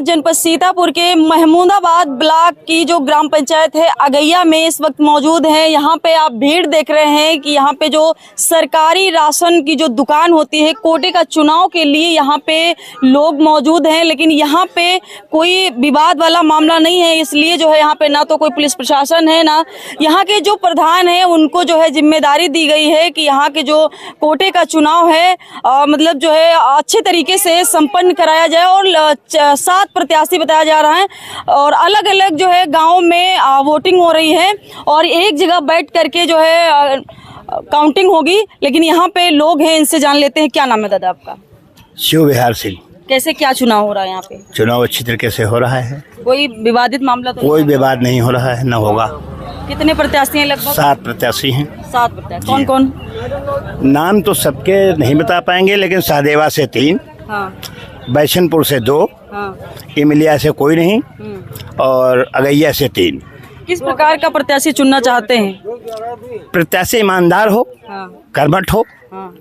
जनपद सीतापुर के महमूदाबाद ब्लॉक की जो ग्राम पंचायत है अगैया में इस वक्त मौजूद है। यहाँ पे आप भीड़ देख रहे हैं कि यहाँ पे जो सरकारी राशन की जो दुकान होती है, कोटे का चुनाव के लिए यहाँ पे लोग मौजूद हैं, लेकिन यहाँ पे कोई विवाद वाला मामला नहीं है। इसलिए जो है यहाँ पे ना तो कोई पुलिस प्रशासन है, ना यहाँ के जो प्रधान है उनको जो है जिम्मेदारी दी गई है कि यहाँ के जो कोटे का चुनाव है मतलब जो है अच्छे तरीके से संपन्न कराया जाए। और 7 प्रत्याशी बताया जा रहा है और अलग अलग जो है गाँव में वोटिंग हो रही है और एक जगह बैठ करके जो है काउंटिंग होगी। लेकिन यहाँ पे लोग हैं, इनसे जान लेते हैं। क्या नाम है दादा आपका? शिव बिहार सिंह। कैसे क्या चुनाव हो रहा है यहाँ पे? चुनाव अच्छी तरीके से हो रहा है, कोई विवादित मामला तो कोई विवाद नहीं हो रहा है, न होगा। कितने प्रत्याशी हैं? लगभग 7 प्रत्याशी हैं। 7 प्रत्याशी। कौन कौन? नाम तो सबके नहीं बता पाएंगे, लेकिन सहदेवा से 3, हाँ, बैशनपुर से 2, हाँ, इमलिया से कोई नहीं और अगैया से 3। किस प्रकार का प्रत्याशी चुनना चाहते हैं? प्रत्याशी ईमानदार हो, हाँ, कर्मठ हो, हाँ।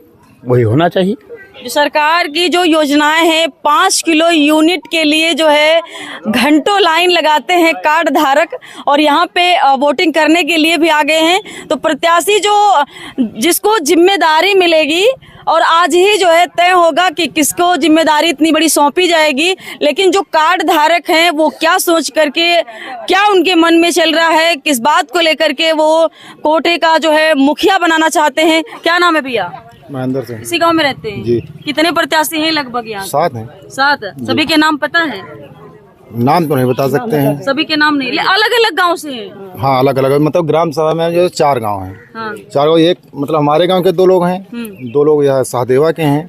वही होना चाहिए। जो सरकार की जो योजनाएं हैं, 5 किलो यूनिट के लिए जो है घंटों लाइन लगाते हैं कार्ड धारक और यहाँ पे वोटिंग करने के लिए भी आ गए हैं। तो प्रत्याशी जो जिसको जिम्मेदारी मिलेगी और आज ही जो है तय होगा कि किसको जिम्मेदारी इतनी बड़ी सौंपी जाएगी। लेकिन जो कार्ड धारक हैं वो क्या सोच करके, क्या उनके मन में चल रहा है, किस बात को लेकर के वो कोटे का जो है मुखिया बनाना चाहते हैं। क्या नाम है भैया? महेंद्र सिंह। इसी गांव में रहते हैं जी। कितने प्रत्याशी हैं लगभग यहाँ? 7 हैं। 7। सभी के नाम पता है? नाम तो नहीं बता सकते हैं। सभी के नाम नहीं, अलग अलग गांव से हैं। हाँ, अलग अलग, मतलब ग्राम सभा में जो 4 गांव हैं। हाँ। 4 गांव, एक मतलब हमारे गांव के 2 लोग हैं, 2 लोग यहाँ सहदेवा के हैं,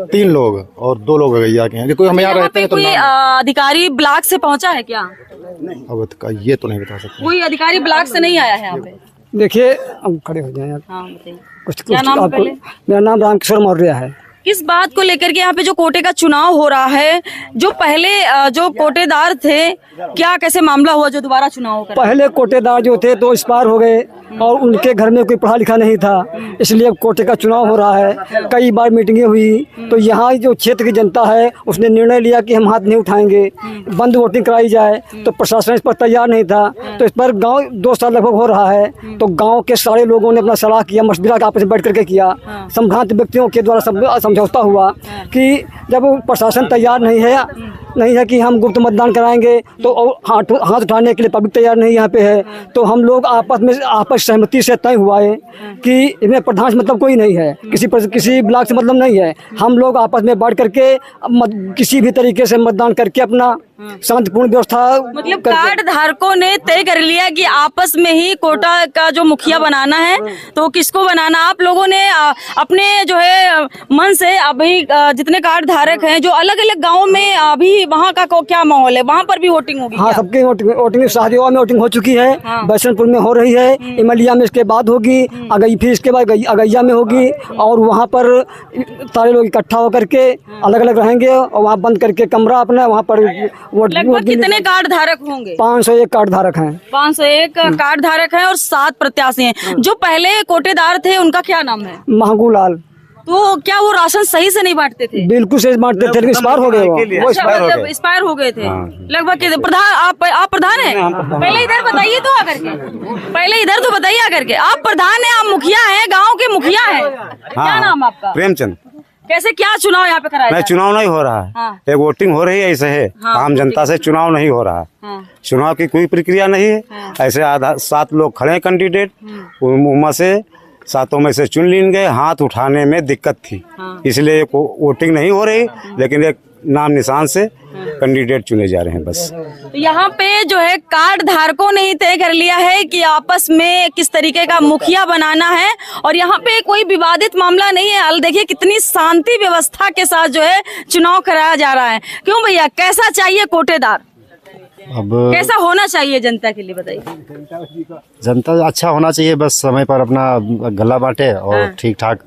3 लोग और 2 लोग अगैया के हैं। क्योंकि हम यहाँ रहते हैं तो कोई अधिकारी ब्लॉक से पहुंचा है क्या? अब ये तो नहीं बता सकते। कोई अधिकारी ब्लॉक से नहीं आया है यहाँ पे? देखिए, अब खड़े हो जाए यार। हाँ, बताइए। कुछ क्या नाम है पहले? मेरा नाम रामकिशोर मौर्य है। किस बात को लेकर के यहाँ पे जो कोटे का चुनाव हो रहा है, जो पहले जो कोटेदार थे, क्या कैसे मामला हुआ जो दोबारा चुनाव कर? पहले कोटेदार जो थे तो एक्सपायर हो गए और उनके घर में कोई पढ़ा लिखा नहीं था, इसलिए कोटे का चुनाव हो रहा है। कई बार मीटिंगें हुई तो यहाँ जो क्षेत्र की जनता है उसने निर्णय लिया कि हम हाथ नहीं उठाएंगे, बंद वोटिंग कराई जाए। तो प्रशासन इस पर तैयार नहीं था, तो इस पर गांव 2 साल लगभग हो रहा है। तो गांव के सारे लोगों ने अपना सलाह किया, मशवरा आपस में बैठ करके किया। संभ्रांत व्यक्तियों के द्वारा समझौता हुआ कि जब प्रशासन तैयार नहीं है कि हम गुप्त मतदान कराएंगे, तो हाथ उठाने के लिए पब्लिक तैयार नहीं यहाँ पे है, तो हम लोग आपस सहमति से तय हुआ है कि इनमें प्रधान से मतलब कोई नहीं है, किसी ब्लॉक से मतलब नहीं है। हम लोग आपस में बैठ करके किसी भी तरीके से मतदान करके अपना शांतिपूर्ण व्यवस्था, मतलब कार्ड धारकों ने तय कर लिया कि आपस में ही कोटा का जो मुखिया बनाना है, तो किसको बनाना। आप लोगों ने अपने जो है मन से अभी जितने कार्ड धारक हैं जो अलग अलग गाँव में, अभी वहाँ का क्या माहौल है? वहाँ पर भी वोटिंग होगी? हाँ, सबकी वोटिंग सहदेवा में वोटिंग हो चुकी है, बैशनपुर में हो रही है, इमलिया में इसके बाद होगी, फिर इसके बाद अगैया में होगी। और वहाँ पर सारे लोग इकट्ठा होकर के अलग अलग रहेंगे और वहाँ बंद करके कमरा अपना, वहाँ पर लगभग कितने कार्ड धारक होंगे? 501 कार्ड धारक हैं। 501 कार्ड धारक हैं और 7 प्रत्याशी हैं। जो पहले कोटेदार थे उनका क्या नाम है? महंगू लाल। तो क्या वो राशन सही से नहीं बांटते थे? बिल्कुल सही बांटते थे, लेकिन एक्सपायर हो गए। वो एक्सपायर हो गए थे लगभग के प्रधान। आप प्रधान हैं? पहले इधर बताइए तो आकर के, पहले इधर तो बताइए आकर के। आप प्रधान हैं, आप मुखिया हैं, गाँव के मुखिया हैं। क्या नाम आपका? प्रेमचंद। कैसे क्या चुनाव यहाँ पे कराया? नहीं, चुनाव नहीं हो रहा है। हाँ। एक वोटिंग हो रही है, ऐसे है। आम जनता से चुनाव नहीं हो रहा है। हाँ। चुनाव की कोई प्रक्रिया नहीं है। ऐसे 7 लोग खड़े हैं कैंडिडेट, उनमें से 7 में से चुन लिए गए। हाथ उठाने में दिक्कत थी, इसलिए वोटिंग नहीं हो रही, लेकिन एक नाम निशान से कैंडिडेट चुने जा रहे हैं बस। तो यहाँ पे जो है कार्ड धारकों ने ही तय कर लिया है कि आपस में किस तरीके का मुखिया बनाना है और यहाँ पे कोई विवादित मामला नहीं है। देखिए कितनी शांति व्यवस्था के साथ जो है चुनाव कराया जा रहा है। क्यों भैया, कैसा चाहिए कोटेदार? अब कैसा होना चाहिए जनता के लिए, बताइए। जनता अच्छा होना चाहिए, बस समय पर अपना गला बांटे और ठीक ठाक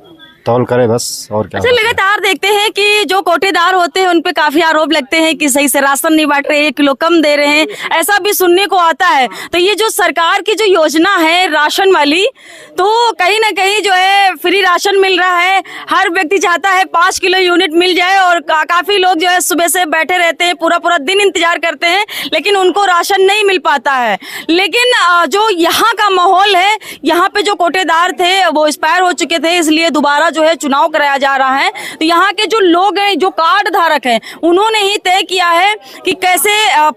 तौल करे बस, और क्या। अच्छा, लगातार देखते हैं कि जो कोटेदार होते हैं उन पे काफी आरोप लगते हैं कि सही से राशन नहीं बांट रहे, 1 किलो कम दे रहे हैं, ऐसा भी सुनने को आता है। तो ये जो सरकार की जो योजना है राशन वाली, तो कहीं ना कहीं जो है फ्री राशन मिल रहा है, हर व्यक्ति चाहता है 5 किलो यूनिट मिल जाए, और काफी लोग जो है सुबह से बैठे रहते हैं, पूरा पूरा दिन इंतजार करते हैं, लेकिन उनको राशन नहीं मिल पाता है। लेकिन जो यहाँ का माहौल है, यहाँ पे जो कोटेदार थे वो एक्सपायर हो चुके थे, इसलिए दोबारा जो है चुनाव कराया जा रहा है। तो यहाँ के जो लोग हैं, जो कार्ड धारक हैं, उन्होंने ही तय किया है कि कैसे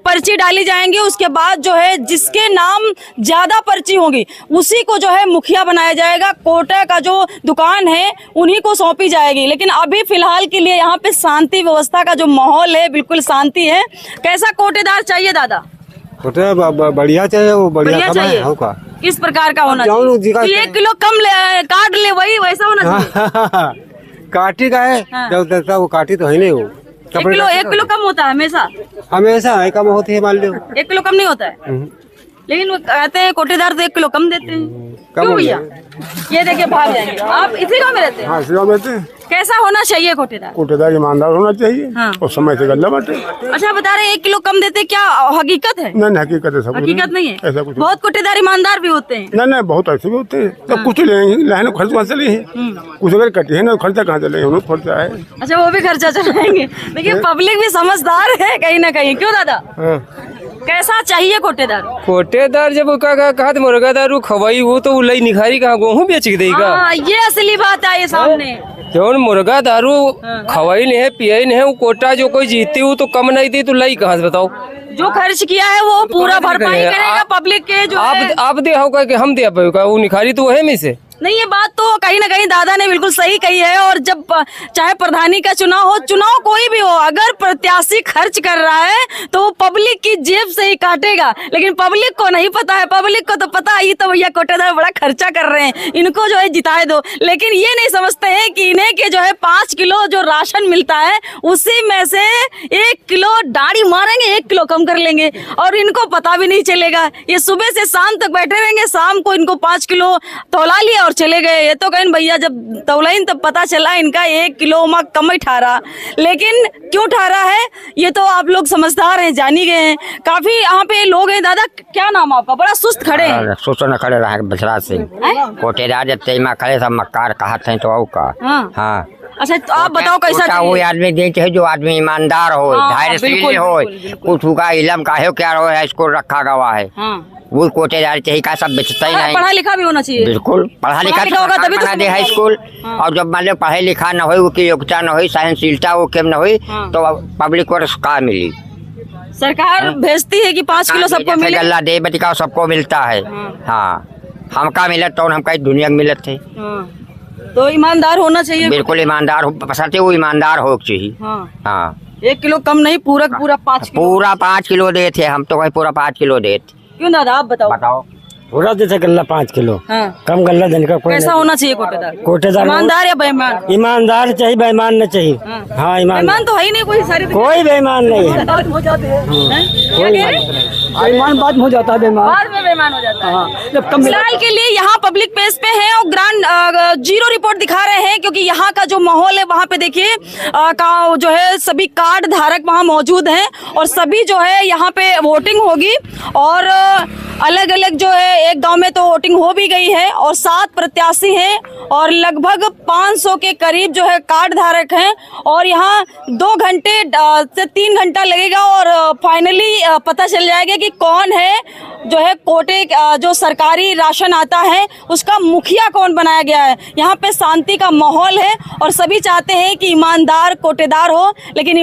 पर्ची डाली जाएंगी, उसके बाद जो है जिसके नाम ज्यादा पर्ची होगी उसी को जो है मुखिया बनाया जाएगा। कोटे का जो दुकान है उन्हीं को सौंपी जाएगी। लेकिन अभी फिलहाल के लिए यहाँ पे शांति व्यवस्था का जो माहौल है, बिल्कुल शांति है। कैसा कोटेदार चाहिए दादा? बढ़िया चाहिए, वो बढ़िया चाहिए। किस प्रकार का होना चाहिए? 1 किलो कम काट ले, वही वैसा होना चाहिए। काटी का है, जब वो काटी तो है नहीं, वो 1 किलो कम होता है हमेशा? हमेशा है, कम होती है, मान लो 1 किलो कम नहीं होता है। लेकिन वो कहते हैं कोटेदार तो 1 किलो कम देते हैं, क्यों भैया? ये देखिए भाग जाएंगे। आप इसी गाँव में रहते हैं? हाँ, इसी गाँव में रहते हैं। कैसा होना चाहिए कोटेदार? कोटेदार ईमानदार होना चाहिए, हाँ। और समय से गल्ला बांटे। अच्छा, बता रहे 1 किलो कम देते, क्या हकीकत है? नहीं, हकीकत है, सब हकीकत नहीं है, ऐसा कुछ बहुत कोटेदार ईमानदार भी होते हैं। नहीं, बहुत ऐसे भी होते हैं। तो कुछ लेंगे, खर्च वहाँ चले हैं, कुछ अगर कटे हैं ना, खर्चा कहाँ चले, उन्हें खर्चा है। अच्छा, वो भी खर्चा चलाएंगे। देखिए पब्लिक भी समझदार है कहीं ना कहीं, क्यों दादा? कैसा चाहिए कोटेदार? कोटेदार जब कहा मुर्गा दारू खवाई वो तो लई निखारी कहाँ गेहूँ बेच के देगा। हाँ, ये असली बात है सामने। जो मुर्गा दारू खवाई नहीं है, पियाई नहीं है, वो कोटा जो कोई जीती वो तो कम नहीं दी, तो लई कहाँ से बताओ? जो खर्च किया है वो पूरा भरपाई करेगा पब्लिक के। जो आप दे होगा कि हम दे पाएगा, वो निखारी तो है में से नहीं। ये बात तो कहीं ना कहीं दादा ने बिल्कुल सही कही है। और जब चाहे प्रधानी का चुनाव हो, चुनाव कोई भी हो, अगर प्रत्याशी खर्च कर रहा है तो वो पब्लिक की जेब से ही काटेगा। लेकिन पब्लिक को नहीं पता है, पब्लिक को तो पता है ये तो भैया कोटेदार बड़ा खर्चा कर रहे हैं, इनको जो है जिताए दो। लेकिन ये नहीं समझते हैं कि इन्हें के जो है 5 किलो जो राशन मिलता है उसी में से 1 किलो दाढ़ी मारेंगे, 1 किलो कम कर लेंगे, और इनको पता भी नहीं चलेगा। ये सुबह से शाम तक बैठे रहेंगे, शाम को इनको 5 किलो तौला लिया और चले गए। ये तो कहीं भैया जब तौलाइन तब पता चला इनका 1 किलो में कम ही ठहरा। लेकिन क्यों ठहरा है ये तो आप लोग समझदार हैं, जानी गए हैं। काफी यहाँ पे लोग हैं। दादा क्या नाम आपका? बड़ा सुस्त खड़े हैं। सुस्त न खड़े रहा बछड़ा सिंह कोटेदार जब तेमा खड़े सब मक्कार कहा थे तो का। हाँ। अच्छा, तो आप बताओ कैसा चाहिए? वो आदमी देते है जो आदमी ईमानदार हो, धैर्यशील हो, कुछ का इलम का है, क्या हो स्कूल रखा गवा है, वो कोटेदार चाहिए का सब बेचता ही नहीं। पढ़ा लिखा भी होना चाहिए। बिल्कुल पढ़ा लिखा होगा तभी तो दे हाई स्कूल। और जब मान लो पढ़े लिखा न हो, की योग्यता न हो, सहनशीलता वो केम न हो, तो पब्लिक को का मिली? सरकार भेजती है कि 5 किलो सबको मिले, गल्ला दे बटिका सबको मिलता है। हाँ, हमका मिलत तो हम कई दुनिया में मिलत थे। तो ईमानदार होना चाहिए। बिल्कुल ईमानदार हो, बसरते वो ईमानदार हो चाहिए। हाँ, 1 किलो कम नहीं, पूरा 5 किलो। पूरा 5 किलो देते हम तो भाई, पूरा 5 किलो देते। क्यों दादा आप बताओ? पूरा देते गल्ला 5 किलो। हाँ। कम गल्ला देने का कोई कैसा होना चाहिए कोटेदार? कोटेदार ईमानदार या बेईमान? ईमानदार चाहिए, बेईमान नहीं चाहिए। हाँ, ईमान तो है ही नहीं कोई, सारी कोई बेईमान नहीं है। हो जाते हैं। बेईमान बाद में हो जाता है, बेईमान बाद में बेईमान हो जाता है। जब कम फिलहाल के लिए यहाँ पब्लिक प्लेस पे है और ग्राउंड जीरो रिपोर्ट दिखा रहे हैं, क्योंकि यहाँ का जो माहौल है वहाँ पे देखिए जो है सभी कार्ड धारक वहाँ मौजूद हैं और सभी जो है यहाँ पे वोटिंग होगी। और अलग अलग जो है एक गांव में तो वोटिंग हो भी गई है और 7 प्रत्याशी हैं और लगभग 500 के करीब जो है कार्ड धारक हैं। और यहाँ 2 घंटे से 3 घंटा लगेगा और फाइनली पता चल जाएगा कि कौन है जो है कोटे जो सरकारी राशन आता है उसका मुखिया कौन बनाया गया है। यहाँ पे शांति का माहौल है और सभी चाहते हैं कि ईमानदार कोटेदार हो, लेकिन